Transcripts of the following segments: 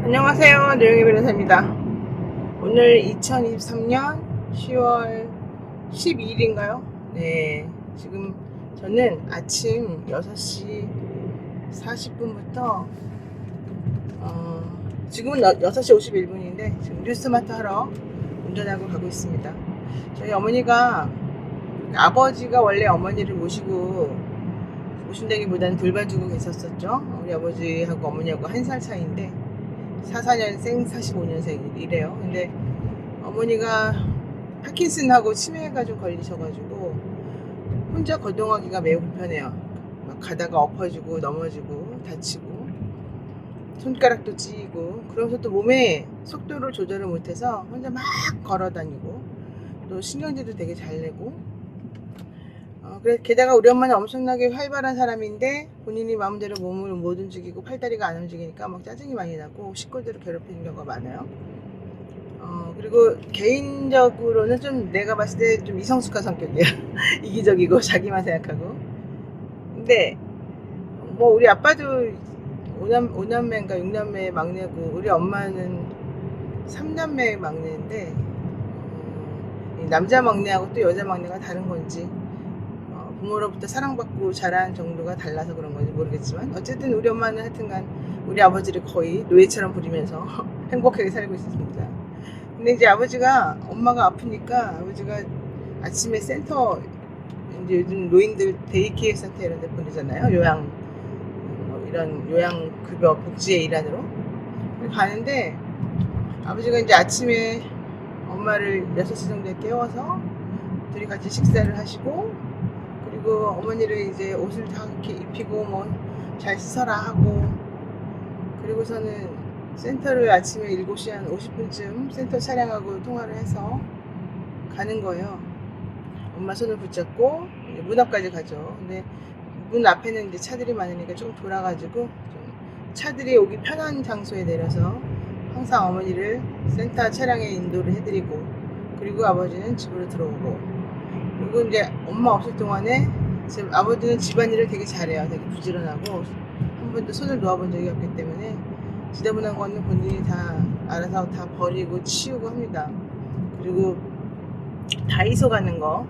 안녕하세요. 노영희 변호사입니다. 오늘 2023년 10월 12일인가요? 네. 지금 저는 아침 6시 40분부터 지금은 6시 51분인데 지금 뉴스마트 하러 운전하고 가고 있습니다. 저희 어머니가 아버지가 원래 어머니를 모신다기보다는 돌봐주고 계셨었죠. 우리 아버지하고 어머니하고 한 살 차이인데 44년생 45년생이래요. 근데 어머니가 파킨슨하고 치매가 좀 걸리셔가지고 혼자 거동하기가 매우 불편해요. 막 가다가 엎어지고 넘어지고 다치고 손가락도 찌고, 그러면서 또 몸에 속도를 조절을 못해서 혼자 막 걸어다니고 또 신경질도 되게 잘 내고, 게다가 우리 엄마는 엄청나게 활발한 사람인데 본인이 마음대로 몸을 못 움직이고 팔다리가 안 움직이니까 막 짜증이 많이 나고 식구들을 괴롭히는 경우가 많아요. 그리고 개인적으로는 좀 내가 봤을 때 좀 이성숙한 성격이에요. 이기적이고 자기만 생각하고. 근데 뭐 우리 아빠도 오남매인가 6남매 막내고, 우리 엄마는 3남매 막내인데 남자 막내하고 또 여자 막내가 다른 건지, 부모로부터 사랑받고 자란 정도가 달라서 그런 건지 모르겠지만, 어쨌든 우리 엄마는 하여튼간 우리 아버지를 거의 노예처럼 부리면서 행복하게 살고 있었습니다. 근데 이제 엄마가 아프니까 아버지가 아침에 센터, 이제 요즘 노인들 데이케어 센터 이런 데 보내잖아요. 이런 요양급여 복지의 일환으로 가는데, 아버지가 이제 아침에 엄마를 6시 정도에 깨워서 둘이 같이 식사를 하시고, 그리고 어머니를 이제 옷을 다 이렇게 입히고 뭐 잘 씻어라 하고, 그리고서는 센터를 아침에 7시 한 50분쯤 센터 차량하고 통화를 해서 가는 거예요. 엄마 손을 붙잡고 문 앞까지 가죠. 근데 문 앞에는 이제 차들이 많으니까 좀 돌아가지고 좀 차들이 오기 편한 장소에 내려서 항상 어머니를 센터 차량에 인도를 해드리고, 그리고 아버지는 집으로 들어오고, 그리고 이제 엄마 없을 동안에 아버지는 집안일을 되게 잘해요. 되게 부지런하고 한 번도 손을 놓아본 적이 없기 때문에 지저분한 거는 본인이 다 알아서 다 버리고 치우고 합니다. 그리고 다이소 가는 거,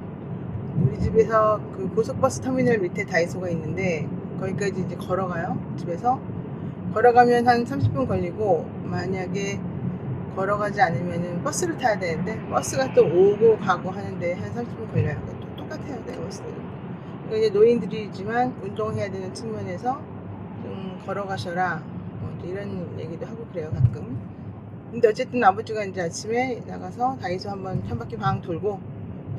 우리 집에서 그 고속버스 터미널 밑에 다이소가 있는데 거기까지 이제 걸어가요. 집에서 걸어가면 한 30분 걸리고, 만약에 걸어가지 않으면은 버스를 타야 되는데 버스가 또 오고 가고 하는데 한 30분 걸려요. 또 똑같아요, 네, 버스들은. 그러니까 이제 노인들이지만 운동해야 되는 측면에서 좀 걸어가셔라, 이런 얘기도 하고 그래요, 가끔. 근데 어쨌든 아버지가 이제 아침에 나가서 다이소 한번 한 바퀴 방 돌고,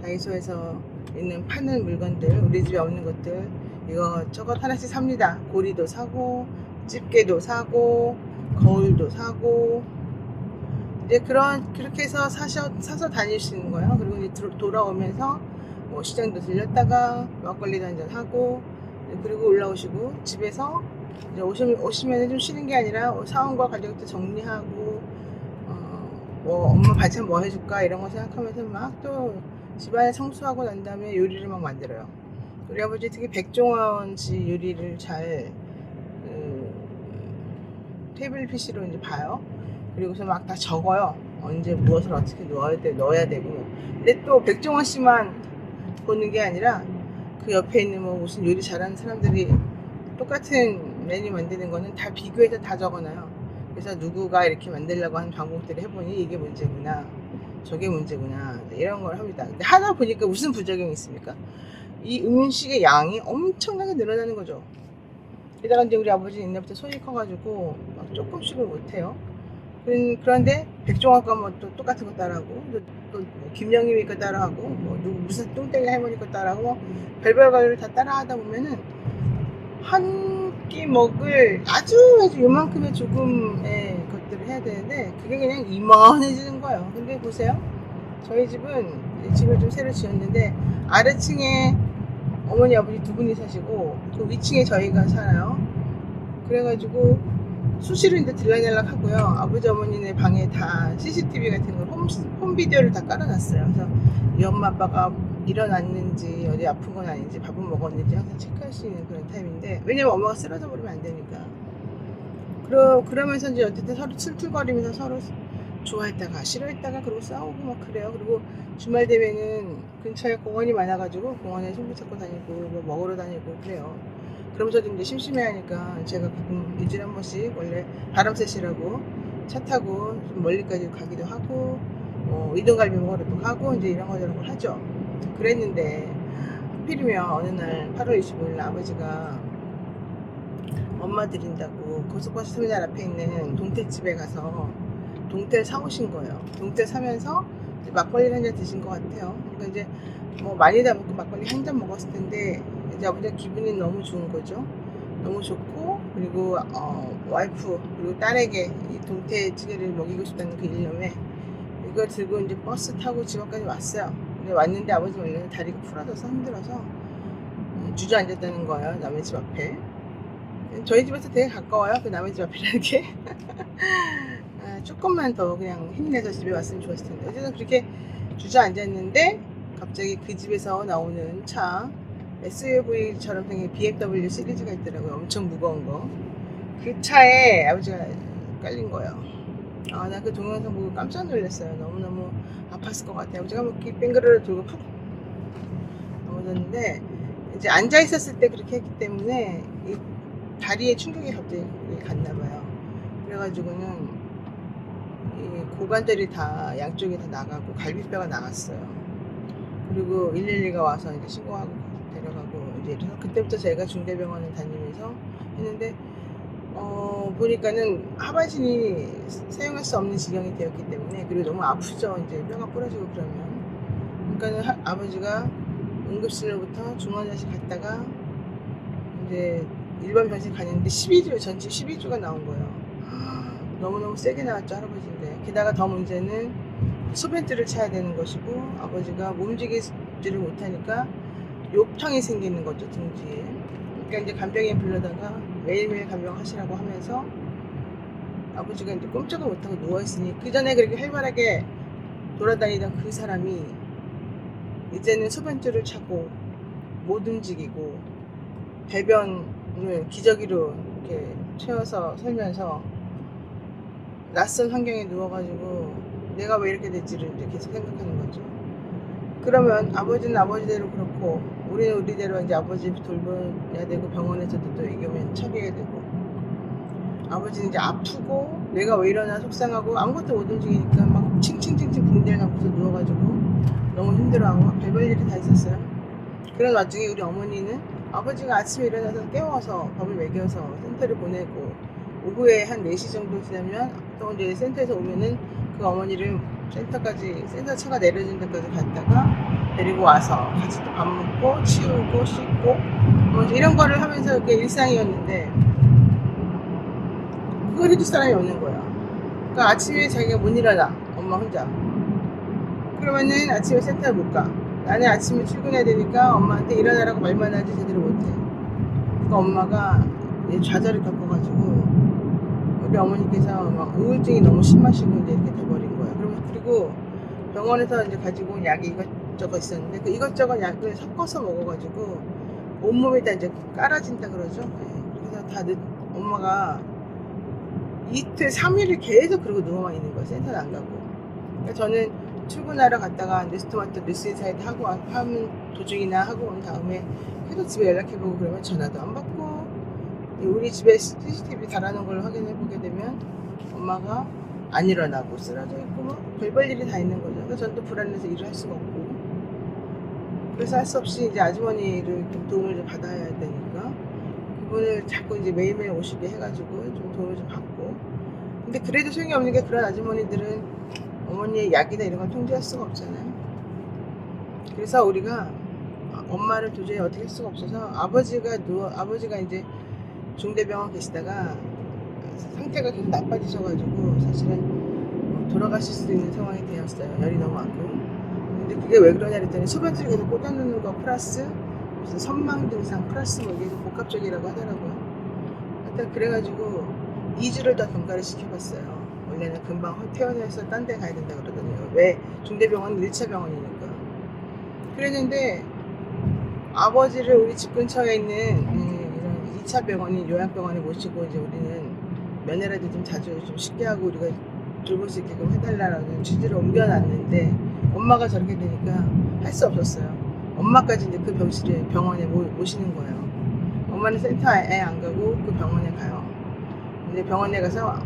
다이소에서 있는 파는 물건들, 우리 집에 없는 것들 이것저것 하나씩 삽니다. 고리도 사고 집게도 사고 거울도 사고, 이제 그렇게 해서 사서 다니시는 거예요. 그리고 이제 돌아오면서 뭐 시장도 들렸다가 막걸리도 한잔 하고, 그리고 올라오시고 집에서 이제 오시면 좀 쉬는 게 아니라 사온 거 가져올 때 정리하고, 뭐 엄마 반찬 뭐 해줄까 이런 거 생각하면서 막 또 집안에 청소하고 난 다음에 요리를 막 만들어요. 우리 아버지 특히 백종원 씨 요리를 잘 테이블 PC로 이제 봐요. 그리고서 막 다 적어요. 언제 무엇을 어떻게 넣어야 되고. 근데 또 백종원 씨만 보는 게 아니라 그 옆에 있는 뭐 무슨 요리 잘하는 사람들이 똑같은 메뉴 만드는 거는 다 비교해서 다 적어놔요. 그래서 누구가 이렇게 만들려고 하는 방법들을 해보니 이게 문제구나, 저게 문제구나, 이런 걸 합니다. 근데 하다 보니까 무슨 부작용이 있습니까? 이 음식의 양이 엄청나게 늘어나는 거죠. 게다가 이제 우리 아버지는 옛날부터 손이 커가지고 막 조금씩은 못해요. 그런데 백종원과 뭐 또 똑같은 거 따라하고, 또 김영임이 거 따라하고, 뭐 무슨 뚱땡이 할머니 거 따라하고, 뭐 별별 거를 다 따라하다 보면은 한 끼 먹을 아주 요만큼의 조금의 것들을 해야 되는데 그게 그냥 이만해지는 거예요. 근데 보세요, 저희 집을 좀 새로 지었는데 아래층에 어머니 아버지 두 분이 사시고 그 위층에 저희가 살아요. 그래가지고 수시로 이제 들락날락 하고요. 아버지 어머니네 방에 다 CCTV 같은 걸 홈 비디오를 다 깔아놨어요. 그래서 이 엄마 아빠가 일어났는지 어디 아픈 건 아닌지 밥은 먹었는지 항상 체크할 수 있는 그런 타입인데, 왜냐면 엄마가 쓰러져 버리면 안 되니까. 그러면서 이제 어쨌든 서로 툴툴거리면서 서로 좋아했다가 싫어했다가 그러고 싸우고 막 그래요. 그리고 주말 되면은 근처에 공원이 많아가지고 공원에 친구 찾고 다니고 뭐 먹으러 다니고 그래요. 그러면서도 이제 심심해하니까 제가 가끔 일주일에 한 번씩 원래 바람쐬시라고 차 타고 좀 멀리까지 가기도 하고 이동갈비 먹으러 또 가고 이제 이런 거 저런 걸 하죠. 그랬는데 하필이면 어느 날 8월 25일 아버지가 엄마 드린다고 고속버스 터미널 앞에 있는 동태집에 가서 동태를 사오신 거예요. 동태 사면서 이제 막걸리를 한 잔 드신 것 같아요. 그러니까 이제 뭐 많이 다 먹고 막걸리 한 잔 먹었을 텐데 이제 아버지가 기분이 너무 좋은 거죠. 너무 좋고 그리고 와이프 그리고 딸에게 이 동태찌개를 먹이고 싶다는 그 일념에 이걸 들고 이제 버스 타고 집 앞까지 왔어요. 근데 왔는데 아버지 원래는 다리가 부러져서 힘들어서 주저앉았다는 거예요. 남의 집 앞에. 저희 집에서 되게 가까워요. 그 남의 집 앞이라는 게. 조금만 더 그냥 힘내서 집에 왔으면 좋았을 텐데. 어쨌든 그렇게 주저앉았는데 갑자기 그 집에서 나오는 차 SUV처럼 생긴 BMW 시리즈가 있더라고요. 엄청 무거운 거. 그 차에 아버지가 깔린 거예요. 나 그 동영상 보고 깜짝 놀랐어요. 너무너무 아팠을 것 같아요. 아버지가 뭐 뺑그르르 돌고 푹 넘어졌는데 이제 앉아 있었을 때 그렇게 했기 때문에 이 다리에 충격이 갑자기 갔나 봐요. 그래가지고는 이 고관절이 다 양쪽이 다 나가고 갈비뼈가 나갔어요. 그리고 112가 와서 이제 신고하고 데려가고 이제 이래서 그때부터 제가 중대병원을 다니면서 했는데 보니까는 하반신이 사용할 수 없는 지경이 되었기 때문에 그리고 너무 아프죠. 이제 뼈가 부러지고 그러면 그러니까는 아버지가 응급실로부터 중환자실 갔다가 이제 일반 병실 갔는데 12주 전치 12주가 나온 거예요. 너무너무 세게 나왔죠. 할아버지인데 게다가 더 문제는 소변줄을 차야 되는 것이고 아버지가 움직이지를 못하니까 욕탕이 생기는 거죠. 등 뒤에. 그러니까 이제 간병인 불러다가 매일매일 간병하시라고 하면서 아버지가 이제 꼼짝을 못하고 누워있으니 그 전에 그렇게 활발하게 돌아다니던 그 사람이 이제는 소변줄을 차고 못 움직이고 배변을 기저귀로 이렇게 채워서 설면서 낯선 환경에 누워가지고 내가 왜 이렇게 됐지를 이제 계속 생각하는 거죠. 그러면 아버지는 아버지대로 그렇고 우리는 우리대로 이제 아버지 돌봐야 되고 병원에서도 또 얘기하면 처리해야 되고 아버지는 이제 아프고 내가 왜 이러나 속상하고 아무것도 못 움직이니까 막 칭칭칭칭 붕대를 갖고서 누워가지고 너무 힘들어하고 별별 일이 다 있었어요. 그런 와중에 우리 어머니는 아버지가 아침에 일어나서 깨워서 밥을 먹여서 센터를 보내고 오후에 한 4시 정도 지나면 또 이제 센터에서 오면은 그 어머니를 센터 차가 내려진 데까지 갔다가 데리고 와서 같이 또 밥 먹고 치우고 씻고 뭐 이런 거를 하면서 이렇게 일상이었는데 그걸 해줄 사람이 없는 거야. 그러니까 아침에 자기가 못 일어나 엄마 혼자 그러면은 아침에 센터에 못 가. 나는 아침에 출근해야 되니까 엄마한테 일어나라고 말만 하지 제대로 못해. 그러니까 엄마가 좌절을 겪어가지고 우리 어머니께서 막 우울증이 너무 심하시고 이제 이렇게 돼버린 거예요. 그리고 병원에서 이제 가지고 온 약이 이것저것 있었는데 그 이것저것 약을 섞어서 먹어가지고 온몸에다 이제 깔아진다 그러죠. 그래서 엄마가 이틀 3일을 계속 그러고 누워만 있는 거예요. 센터는 안 가고. 그러니까 저는 출근하러 갔다가 뉴스토마토 뉴스인사이트 하면 도중이나 하고 온 다음에 계속 집에 연락해보고 그러면 전화도 안 받고 우리 집에 CCTV 달아놓은 걸 확인해보게 되면 엄마가 안 일어나고 쓰러져 있고 뭐 별별 일이 다 있는 거죠. 그래서 저는 또 불안해서 일을 할 수가 없고 그래서 할 수 없이 이제 아주머니를 좀 도움을 좀 받아야 되니까 그분을 자꾸 이제 매일매일 오시게 해가지고 좀 도움을 좀 받고 근데 그래도 소용이 없는 게 그런 아주머니들은 어머니의 약이나 이런 걸 통제할 수가 없잖아요. 그래서 우리가 엄마를 도저히 어떻게 할 수가 없어서 아버지가 이제 중대병원 계시다가 상태가 계속 나빠지셔가지고 사실은 돌아가실 수 있는 상황이 되었어요. 열이 너무 많고. 근데 그게 왜 그러냐 그랬더니 소변줄이 계속 꽂아놓는 거 플러스 무슨 선망 증상 플러스 뭐 이게 복합적이라고 하더라고요. 하여튼 그래가지고 2주를 다 경과를 시켜봤어요. 원래는 금방 퇴원해서 딴 데 가야 된다 그러더니요. 왜? 중대병원은 1차 병원이니까. 그랬는데 아버지를 우리 집 근처에 있는 이런 2차 병원인 요양병원에 모시고 이제 우리는 면회라도 좀 자주 좀 쉽게 하고 우리가 돌볼 수 있게끔 해달라는 취지로 옮겨놨는데 엄마가 저렇게 되니까 할 수 없었어요. 엄마까지 이제 그 병원에 모시는 거예요. 엄마는 센터에 안 가고 그 병원에 가요. 근데 병원에 가서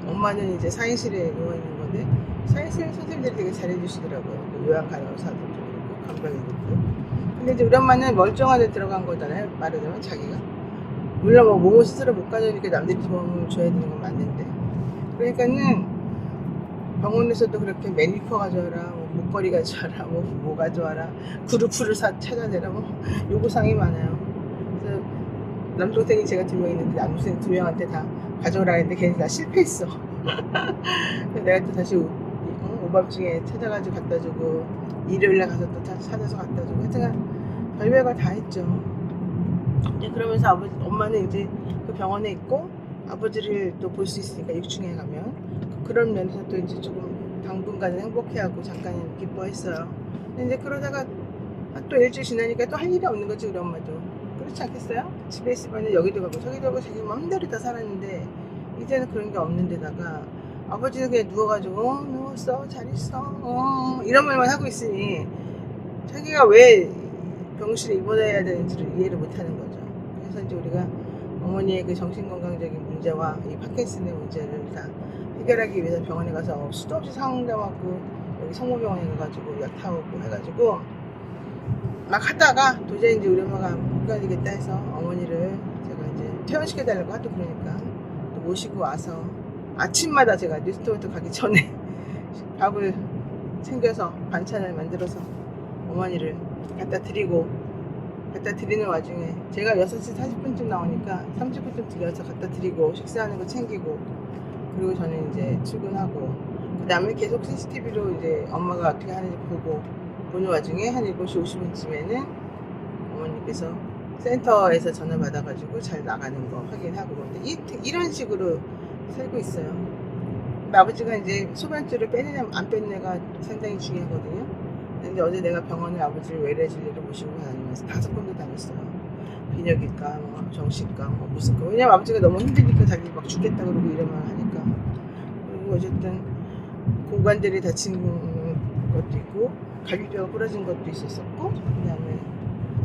엄마는 이제 사인실에 누워 있는 건데 사인실 선생님들이 되게 잘해주시더라고요. 그 요양간호사들도 그렇고 간병인들도. 근데 이제 우리 엄마는 멀쩡하게 들어간 거잖아요. 말하자면 자기가. 물론 뭐 몸을 스스로 못 가져니까 남들이 도움을 줘야 되는 건 맞는데. 그러니까는 병원에서도 그렇게 매니큐어 가져와라, 뭐 목걸이 가져와라, 뭐 가져와라, 그루프를 찾아내라, 뭐 요구사항이 많아요. 그래서 남동생이 제가 2명 있는데 남동생 2명한테 다 가져오라 했는데 걔네 다 실패했어. 내가 또 다시 오밤중에 찾아가지고 갖다 주고 일요일날 가서 또 찾아서 갖다 주고 하여튼 별별걸 다 했죠. 이제 그러면서 엄마는 이제 그 병원에 있고 아버지를 또 볼 수 있으니까 6층에 가면 그런 면에서 또 이제 조금 당분간은 행복해하고 잠깐은 기뻐했어요. 근데 이제 그러다가 또 일주일 지나니까 또 할 일이 없는 거지 우리 엄마도. 그렇지 않겠어요? 집에 있으면 여기도 가고 저기도 가고 자기 마음대로 다 살았는데 이제는 그런 게 없는 데다가 아버지는 그냥 누워가지고 누웠어 잘 있어 이런 말만 하고 있으니 자기가 왜 병실에 입원해야 되는지를 이해를 못하는 거죠. 그래서 이제 우리가 어머니의 그 정신건강적인 문제와 이 파킨슨의 문제를 다 해결하기 위해서 병원에 가서 수도 없이 상담하고 여기 성모병원에 가가지고 약 타오고 해가지고 막 하다가 도저히 이제 우리 엄마가 못 가지겠다 해서 어머니를 제가 이제 퇴원시켜달라고 하도 그러니까 또 모시고 와서 아침마다 제가 뉴스토어트 가기 전에 밥을 챙겨서 반찬을 만들어서 어머니를 갖다 드리는 와중에 제가 6시 40분쯤 나오니까 30분쯤 들려서 갖다 드리고 식사하는 거 챙기고 그리고 저는 이제 출근하고 그 다음에 계속 CCTV로 이제 엄마가 어떻게 하는지 보는 와중에 한 7시 50분쯤에는 어머니께서 센터에서 전화 받아가지고 잘 나가는 거 확인하고 이런 식으로 살고 있어요. 근데 아버지가 이제 소변줄을 빼느냐 안 빼느냐가 상당히 중요하거든요. 근데 어제 내가 병원에 아버지를 외래진료를 모시고 다니면서 5번도 다녔어요. 비뇨기과, 뭐 정신과, 뭐 무슨 거. 왜냐면 아버지가 너무 힘드니까 자기 막 죽겠다 그러고 이러면 하니까. 그리고 어쨌든 고관절이 다친 것도 있고 갈비뼈가 부러진 것도 있었었고 그다음에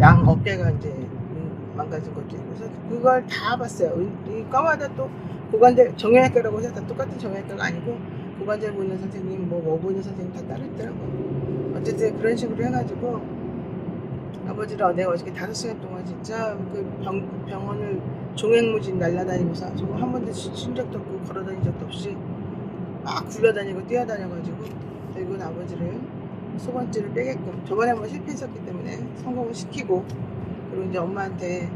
양 어깨가 이제 망가진 것도 있고 그래서 그걸 다 봤어요. 이 과마다 또 고관절 정형외과라고 해서 다 똑같은 정형외과가 아니고 고관절 보는 선생님 뭐 보는 선생님 다 따로 있더라고요. 어쨌든 그런 식으로 해가지고 아버지를 내가 어저께 5시간 동안 진짜 그 병원을 종횡무진 날라다니면서 정말 한 번도 쉰 적도 없고 걸어다닌 적도 없이 막 굴러다니고 뛰어다녀가지고 결국은 아버지를 소변줄을 빼게끔 저번에 한번 실패했었기 때문에 성공을 시키고 그리고 이제 엄마한테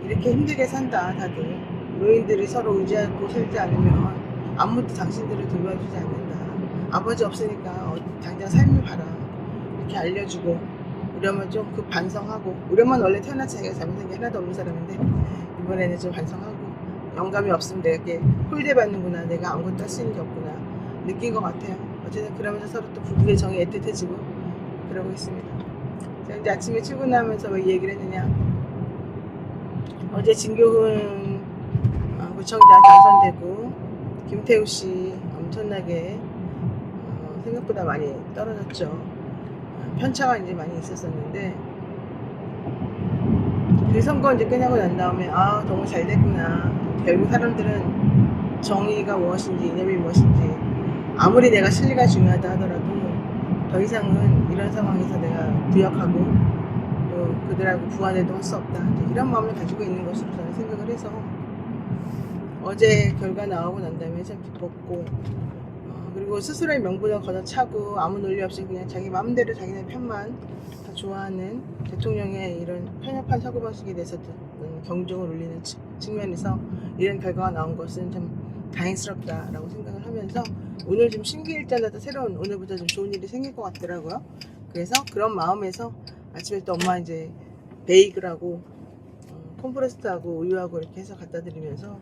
이렇게 힘들게 산다 다들 노인들이 서로 의지하고 살지 않으면 아무도 당신들을 돌봐주지 않는다. 아버지 없으니까 당장 삶을 봐라 이렇게 알려주고 우리 엄마 좀 그 반성하고 우리 엄마는 원래 태어난 자기가 잘못한 게 하나도 없는 사람인데 이번에는 좀 반성하고 영감이 없으면 내가 이렇게 홀대받는구나 내가 아무것도 할 수 있는 게 없구나 느낀 것 같아요. 어쨌든 그러면서 서로 또 부부의 정이 애틋해지고 그러고 있습니다. 제가 이제 아침에 출근하면서 왜 얘기를 했느냐 어제 진교훈 구청장 당선되고 김태우 씨 엄청나게 생각보다 많이 떨어졌죠. 편차가 이제 많이 있었었는데 그 선거 이제 끝나고 난 다음에 정말 잘 됐구나. 결국 사람들은 정의가 무엇인지 이념이 무엇인지 아무리 내가 실리가 중요하다 하더라도 더 이상은 이런 상황에서 내가 부역하고 또 그들하고 부안해도 할 수 없다. 이런 마음을 가지고 있는 것으로 저는 생각을 해서 어제 결과 나오고 난 다음에 참 기뻤고 그리고 스스로의 명분을 걷어차고 아무 논리 없이 그냥 자기 마음대로 자기네 편만 다 좋아하는 대통령의 이런 편협한 사고방식에 대해서도 경종을 울리는 측면에서 이런 결과가 나온 것은 참 다행스럽다라고 생각을 하면서 오늘 좀 심기일전하다 새로운 오늘부터 좀 좋은 일이 생길 것 같더라고요. 그래서 그런 마음에서 아침에 또 엄마 이제 베이글하고 콤프레스트하고 우유하고 이렇게 해서 갖다 드리면서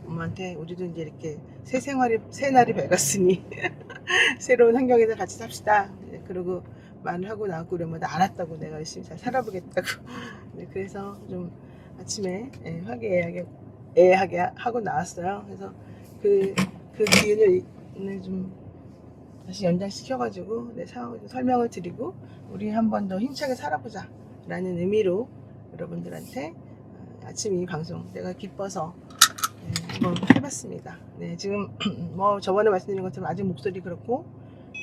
엄마한테 우리도 이제 이렇게 새 날이 밝았으니 새로운 환경에서 같이 삽시다. 그러고 말을 하고 나왔고 우리 엄마도 알았다고 내가 열심히 잘 살아보겠다고. 그래서 좀 아침에 화기애애하게 애하게 하고 나왔어요. 그래서 그 기운을 좀 다시 연장시켜가지고 내 상황을 좀 설명을 드리고 우리 한 번 더 힘차게 살아보자 라는 의미로 여러분들한테 아침 이 방송 내가 기뻐서 한번 해봤습니다. 네, 지금 뭐 저번에 말씀드린 것처럼 아직 목소리 그렇고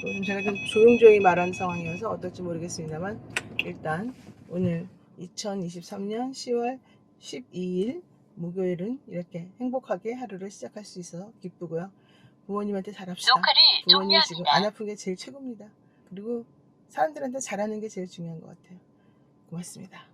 또 좀 제가 좀 조용조용히 말하는 상황이어서 어떨지 모르겠습니다만 일단 오늘 2023년 10월 12일 목요일은 이렇게 행복하게 하루를 시작할 수 있어서 기쁘고요. 부모님한테 잘합시다. 부모님 지금 안 아픈 게 제일 최고입니다. 그리고 사람들한테 잘하는 게 제일 중요한 것 같아요. 고맙습니다.